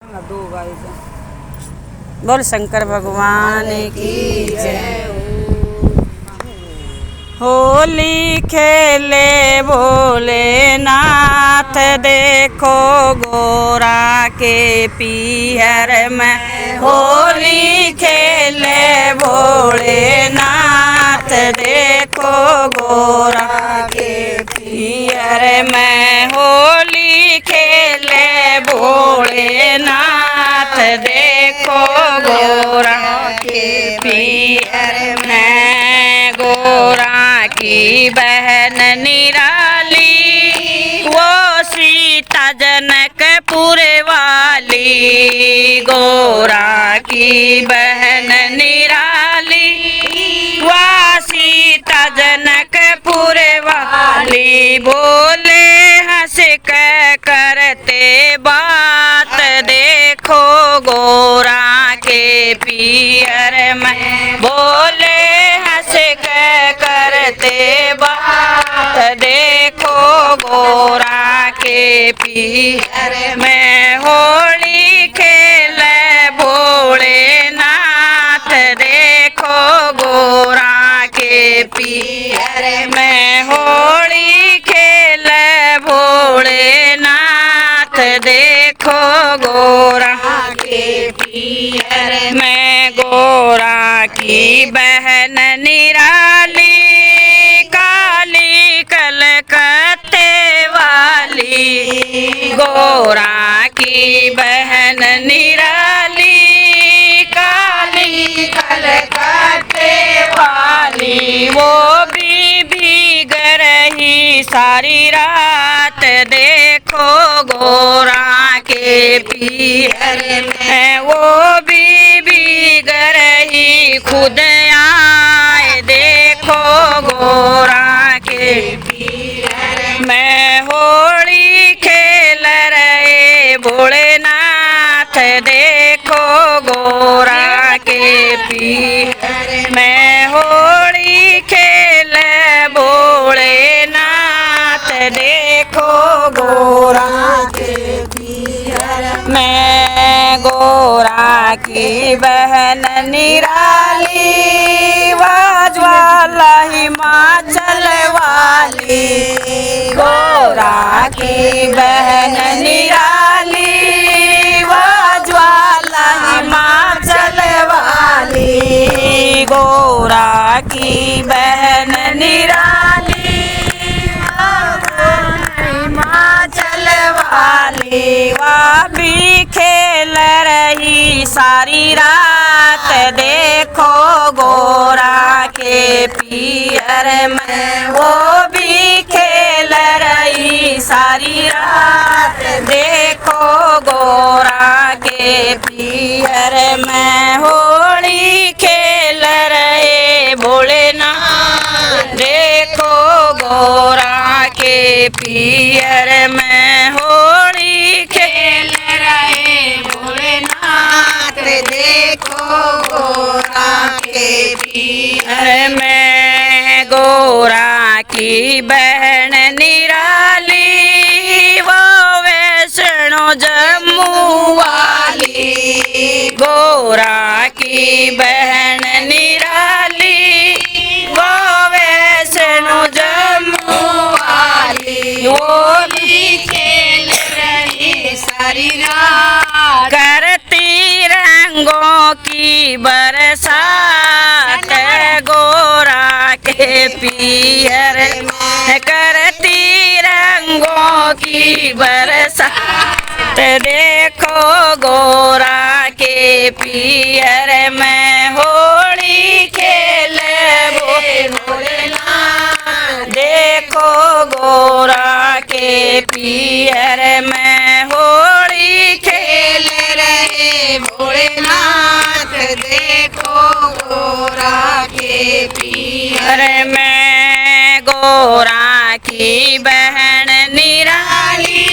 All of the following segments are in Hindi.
दो गाइस बोल शंकर भगवान की जय। होली खेले भोलेनाथ देखो गोरा के पीहर में। होली खेले भोलेनाथ देखो गोरा के पीहर में। होली खेले भोलेनाथ देखो गोरा के पीहर में। गोरा की बहन निराली वो सीता जनकपुर वाली। गोरा की बहन निराली वो सीता जनकपुर वाली। बोले हंस के करते बात देखो गोरा के पीहर में। बोले हंस के करते बात देखो गोरा के पीहर में। होली खेले भोलेनाथ देखो गोरा के पीहर में। होली खेले भोलेनाथ देखो गोरा के पीहर में। गोरा की बहन निराली काली कलकत्ते वाली। गोरा की बहन निराली काली कलकत्ते वाली। वो भी भीग रही सारी रात देखो गोरा के पीहर में। वो भी भीग रही खुद आए देखो गोरा के पीहर में। होली खेल रहे भोलेनाथ देखो गोरा के पीहर में। होली खेल भोलेनाथ देखो गोरा के पीहर में। गोरा की बहन निराली वाजवाला हिमाचल वाली। गोरा की बहन निराली वाजवाला हिमाचल वाली। गोरा की बहन निराली हिमाचल वाली। वह भी खेल रही सारी रात देखो गोरा के पीहर में। वो भी खेल रही सारी रात देखो गोरा के पीहर में। होली खेल रहे भोलेनाथ देखो गोरा के पीहर में। होली खेल रहे भोलेनाथ देखो गोरा के पीहर में। गोरा की बहन निराली वो वैष्णो जम्मू वाली। गोरा की बहन निराली वो वैष्णो जम्मू वाली। होली खेल रही सारी रात करती रंगों की बरसात। गोरा के पीहर में करती रंगों की बरसात देखो गोरा के पीहर में। होली खेल भोलेनाथ देखो गोरा के पीहर में। होली खेल रहे भोलेनाथ देखो गोरा के पीहर में। गोरा की बहन निराली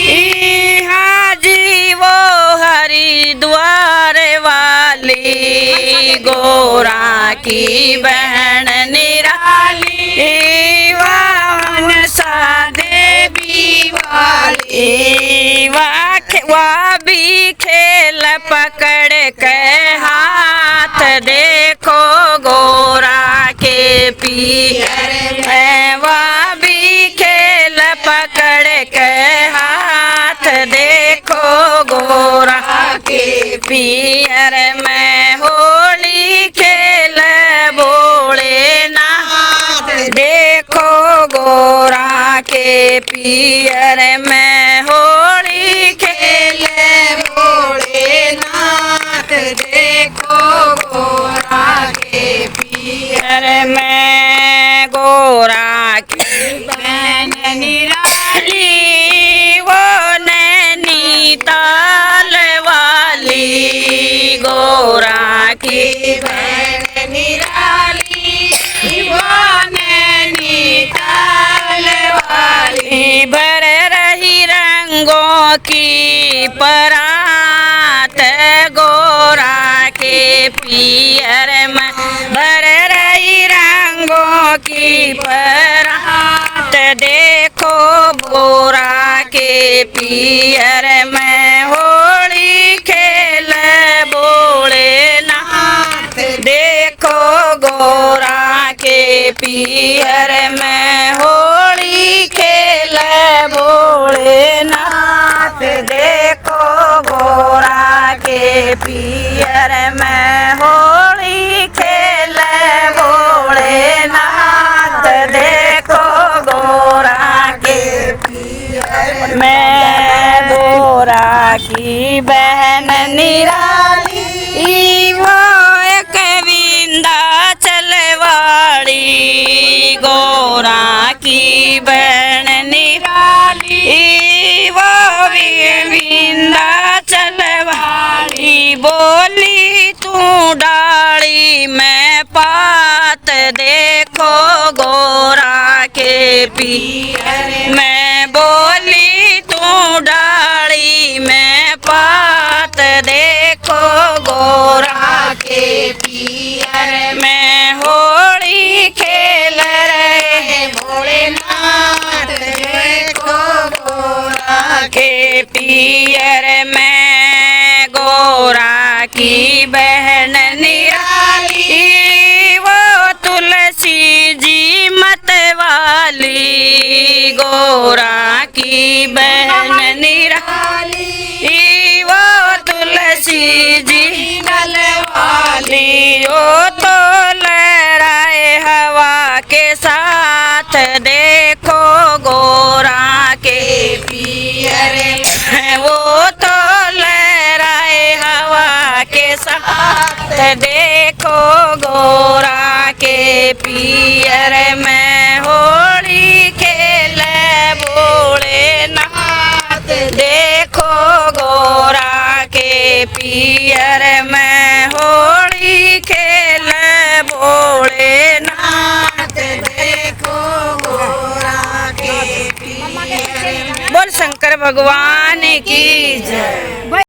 हाजी वो हरिद्वार वाली। गोरा की बहन निराली वाहन सा देवी वाली। वाह भी खेल खेल पकड़ के हाथ देखो गोरा के पियर में वह भी खेल पकड़ के हाथ देखो गोरा के पियर में होली खेल बोले नाथ देखो गोरा के पियर में होली खेल बोले नाथ देखो गोरा के पियर में गोरा की बहन निराली वो नैनीताल वाली गोरा की बहन निराली वो नैनीताल वाली भर रही रंगों की परात गोरा के पियर में भर रही रंगों की परात देखो गोरा के पियर में होली खेल बोले नाथ देखो गोरा के पियर में होली खेल बोले नाथ देखो गोरा के पियर में होली खेल बोले नाथ देखो गोरा के पियर में गोरा की बहन निराली वो एक विंध्याचल वाली गोरा की बहन निराली वो विंध्याचल वाली बोली तू डाली में पात देखो गोरा के पियर में बोली तू डाली में पात देखो गोरा के पियर में होली खेल रहे भोलेनाथ देखो गोरा के पियर में गोरा की बहन निराली वो तुलसी जी मत वाली गोरा की बहन निराली वो तुलसी जी नल वाली ओ तो लहराए हवा के साथ देखो गोरा के पियर वो तो लहराए हवा के साथ देखो गोरा के पियर में होली खेल बोले नाथ देखो गोरा के पियर में होली खेल बोले नाथ देखो गोरा के पियर बोल शंकर भगवान की जय।